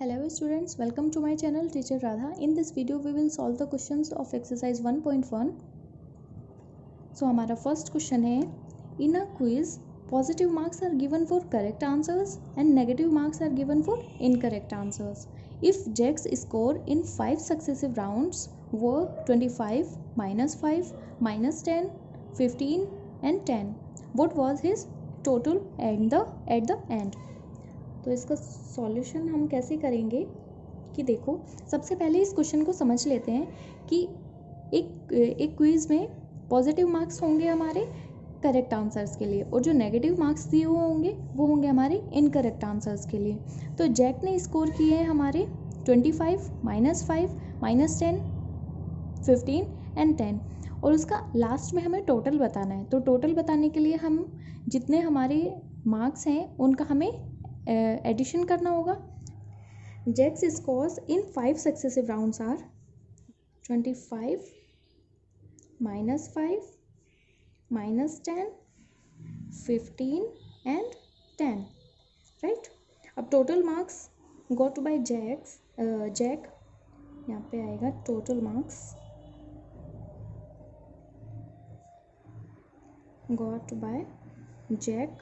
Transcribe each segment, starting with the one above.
Hello students, welcome to my channel Teacher Radha. In this video we will solve the questions of exercise 1.1. So हमारा first question है, in a quiz positive marks are given for correct answers and negative marks are given for incorrect answers. If Jack's score in 5 successive rounds were 25, -5, -10, 15 and 10, what was his total at the end? तो इसका solution हम कैसे करेंगे कि देखो, सबसे पहले इस क्वेश्चन को समझ लेते हैं कि एक क्विज में पॉजिटिव मार्क्स होंगे हमारे करेक्ट आंसर्स के लिए और जो नेगेटिव मार्क्स दिए हुए होंगे वो होंगे हमारे इनकरेक्ट आंसर्स के लिए। तो जैक ने स्कोर किए हैं हमारे 25, -5, -10, 15 एंड 10 और उसका लास्ट में हमें टोटल बताना है। तो टोटल बताने के लिए हम जितने हमारे मार्क्स हैं उनका हमें एडिशन करना होगा। Jack's scores in 5 successive rounds are 25, -5, -10, 15 and 10, right. अब total marks got by Jack, यहाँ पे आएगा total marks got by Jack.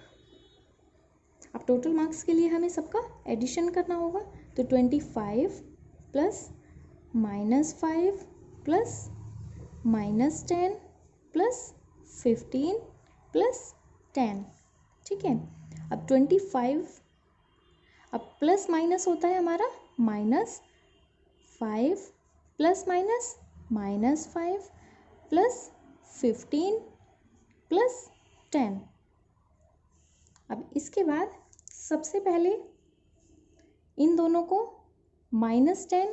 अब टोटल मार्क्स के लिए हमें सबका एडिशन करना होगा। तो 25 प्लस -5 प्लस -10 प्लस 15 प्लस 10, ठीक है। अब 25, अब प्लस माइनस होता है हमारा -5 प्लस -5 प्लस 15 प्लस 10। अब इसके बाद सबसे पहले इन दोनों को -10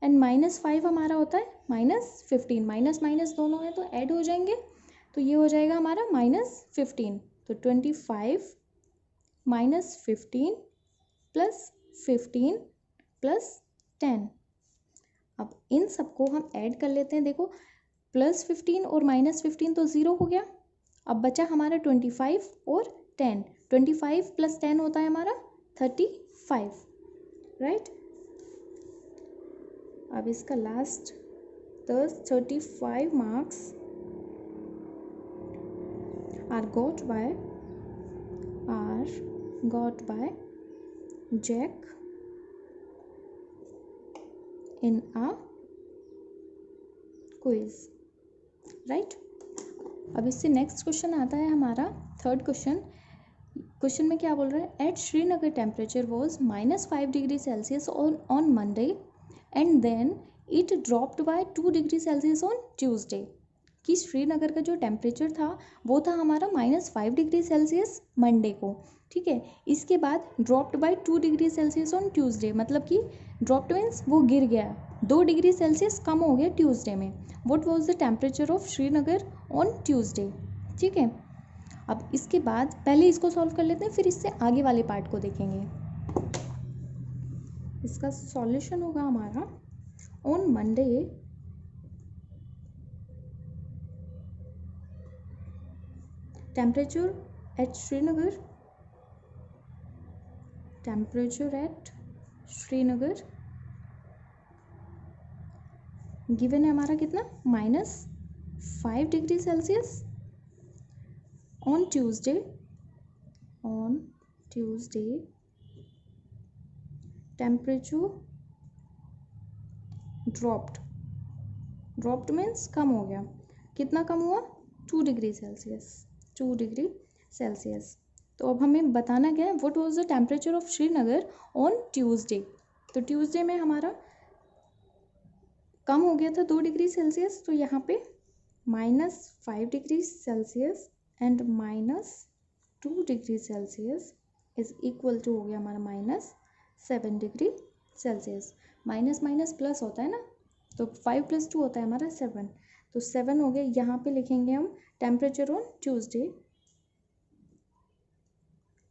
एंड -5 हमारा होता है -15, माइनस माइनस दोनों है तो ऐड हो जाएंगे, तो ये हो जाएगा हमारा -15। तो 25 -15 प्लस 15 प्लस 10। अब इन सबको हम ऐड कर लेते हैं। देखो, +15 और -15 तो ज़ीरो हो गया। अब बचा हमारा 25 और 10। 25 प्लस 10 होता है हमारा 35, राइट। अब इसका last 35 marks are got by Jack in a quiz, right. अब इससे नेक्स्ट क्वेश्चन आता है हमारा थर्ड क्वेश्चन में क्या बोल रहा है, at Srinagar temperature was -5 degree Celsius on Monday and then it dropped by 2 degree Celsius on Tuesday. कि श्रीनगर का जो टेम्परेचर था वो था हमारा -5 डिग्री सेल्सियस मंडे को, ठीक है। इसके बाद dropped by 2 degree Celsius on Tuesday, मतलब कि ड्रॉप्ड मीन्स वो गिर गया, 2 डिग्री सेल्सियस कम हो गया ट्यूसडे में। What was the temperature of Srinagar on Tuesday, ठीक है। अब इसके बाद पहले इसको सॉल्व कर लेते हैं, फिर इससे आगे वाले पार्ट को देखेंगे। इसका सॉल्यूशन होगा हमारा, on Monday temperature at Srinagar given है हमारा कितना, -5 degree Celsius. On Tuesday temperature dropped means कम हो गया। कितना कम हुआ, 2 डिग्री सेल्सियस। तो अब हमें बताना क्या है, what was the temperature of Srinagar on Tuesday. तो ट्यूसडे में हमारा कम हो गया था 2 डिग्री सेल्सियस, तो यहाँ पे -5 degree Celsius and -2 degree Celsius is equal to हो गया हमारा -7 degree Celsius. Minus minus plus होता है ना, तो 5 + 2 होता है हमारा 7, तो 7 हो गया। यहाँ पे लिखेंगे हम temperature on Tuesday,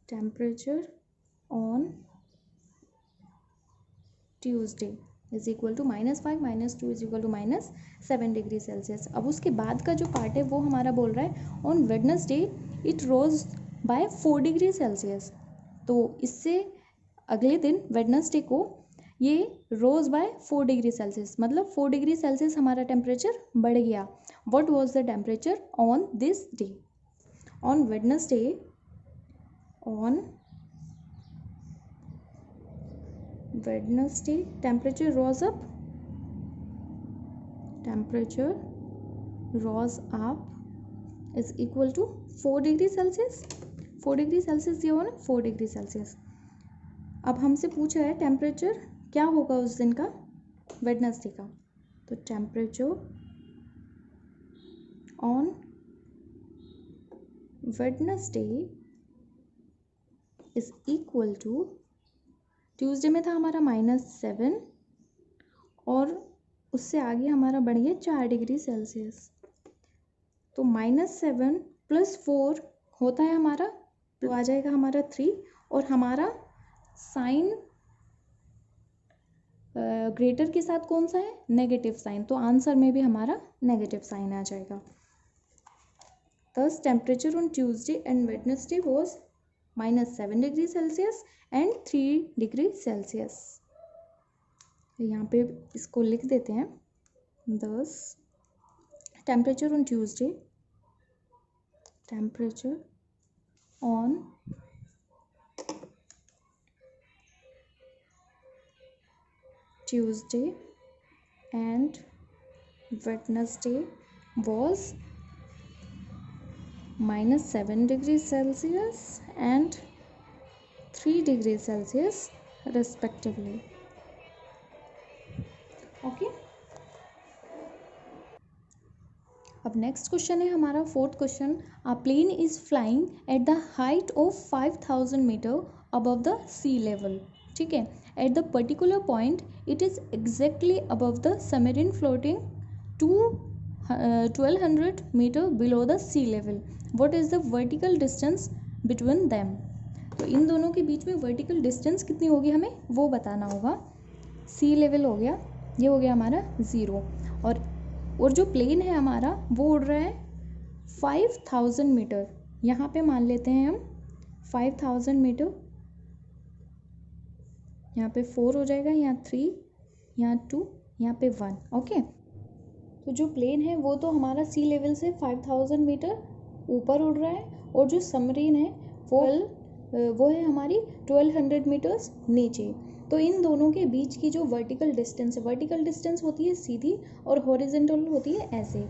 temperature on Tuesday is equal to -5 - 2 is equal to -7 degree Celsius. अब उसके बाद का जो पार्ट है वो हमारा बोल रहा है, on Wednesday it rose by 4 degree Celsius. तो इससे अगले दिन वेडनेसडे को ये रोज बाय 4 डिग्री सेल्सियस, मतलब 4 डिग्री सेल्सियस हमारा टेम्परेचर बढ़ गया. What was the temperature on this day? On Wednesday, temperature rose up is equal to 4 degree Celsius. 4 degree Celsius दिया हुआ ना, 4 डिग्री सेल्सियस. अब हमसे पूछा है टेम्परेचर क्या होगा उस दिन का, वेडनेसडे का. तो temperature on Wednesday is equal to, Tuesday में था हमारा -7 और उससे आगे हमारा बढ़ गया 4 डिग्री सेल्सियस. तो -7 + 4 होता है हमारा, तो आ जाएगा हमारा 3, और हमारा साइन ग्रेटर के साथ कौन सा है, नेगेटिव साइन. तो आंसर में भी हमारा नेगेटिव साइन आ जाएगा. Thus temperature on Tuesday and Wednesday was -7 degree Celsius and 3 degree Celsius. यहाँ पे इसको लिख देते हैं. Thus temperature on Tuesday, temperature on Tuesday and Wednesday was -7 degrees Celsius and 3 degrees Celsius respectively. Okay. अब next question है हमारा 4th question. A plane is flying at the height of 5000 metre above the sea level. ठीक है. At the particular point it is exactly above the submarine floating to 1200 metre below the sea level. What is the vertical distance between them? तो इन दोनों के बीच में vertical distance कितनी होगी हमें वो बताना होगा. सी लेवल हो गया, ये हो गया हमारा 0, और जो प्लेन है हमारा वो उड़ रहा है 5000 मीटर. यहाँ पे मान लेते हैं हम 5000 मीटर. यहाँ पे 4 हो जाएगा, यहाँ 3, यहाँ 2, यहाँ पे 1. ओके. तो जो प्लेन है वो तो हमारा सी लेवल से 5000 मीटर ऊपर उड़ रहा है, और जो सबमरीन है वो है हमारी 1200 मीटर्स नीचे. तो इन दोनों के बीच की जो वर्टिकल डिस्टेंस है, वर्टिकल डिस्टेंस होती है सीधी और हॉरिजेंटल होती है ऐसे.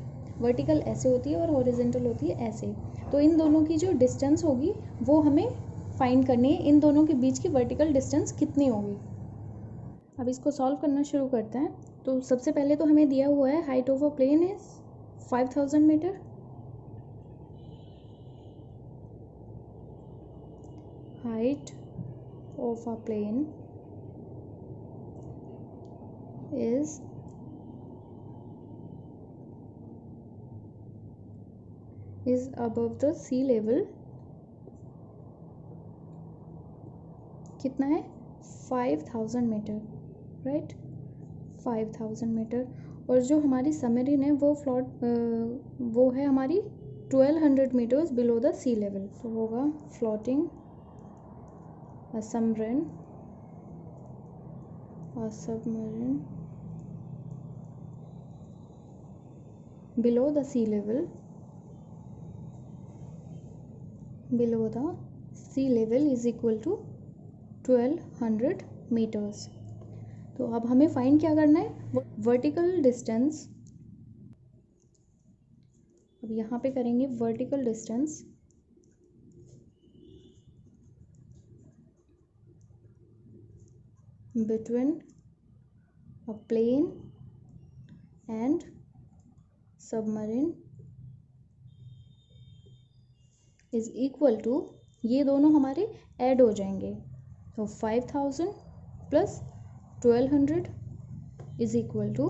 वर्टिकल ऐसे होती है और हॉरिजेंटल होती है ऐसे. तो इन दोनों की जो डिस्टेंस होगी वो हमें फाइंड करनी है. इन दोनों के बीच की वर्टिकल डिस्टेंस कितनी होगी. अब इसको सॉल्व करना शुरू करते हैं. तो सबसे पहले तो हमें दिया हुआ है height of a plane is 5000 metre. Height of a plane is above the sea level. कितना है 5000 मीटर, राइट. 5000 मीटर. और जो हमारी सबमरीन है वो है हमारी 1200 metres below the sea level. तो होगा floating a submarine below the sea level is equal to 1200 meters. तो अब हमें फाइंड क्या करना है, वर्टिकल डिस्टेंस. अब यहाँ पे करेंगे vertical distance between a plane and submarine is equal to, ये दोनों हमारे ऐड हो जाएंगे. तो 5000 प्लस 1200 इज इक्वल टू,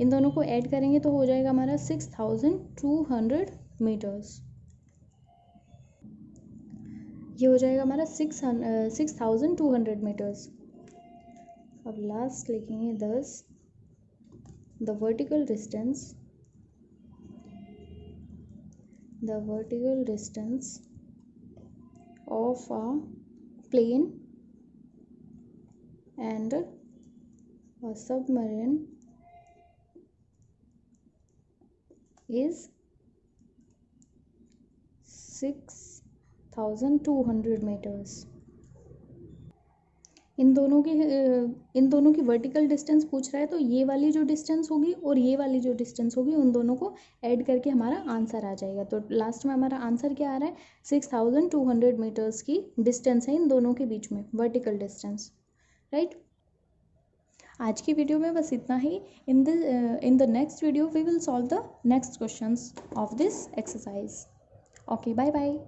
इन दोनों को ऐड करेंगे तो हो जाएगा हमारा 6200 मीटर्स. ये हो जाएगा हमारा 6200 मीटर्स. अब लास्ट लिखेंगे 10. The vertical distance of a plane and A submarine is 6,200 meters. इन दोनों की वर्टिकल डिस्टेंस पूछ रहा है, तो ये वाली जो डिस्टेंस होगी और ये वाली जो डिस्टेंस होगी उन दोनों को ऐड करके हमारा आंसर आ जाएगा। तो लास्ट में हमारा आंसर क्या आ रहा है, 6,200 मीटर्स की डिस्टेंस है इन दोनों के बीच में, वर्टिकल डिस्टेंस, राइट। आज की वीडियो में बस इतना ही। In the next video we will solve the next questions of this exercise. Okay, bye bye.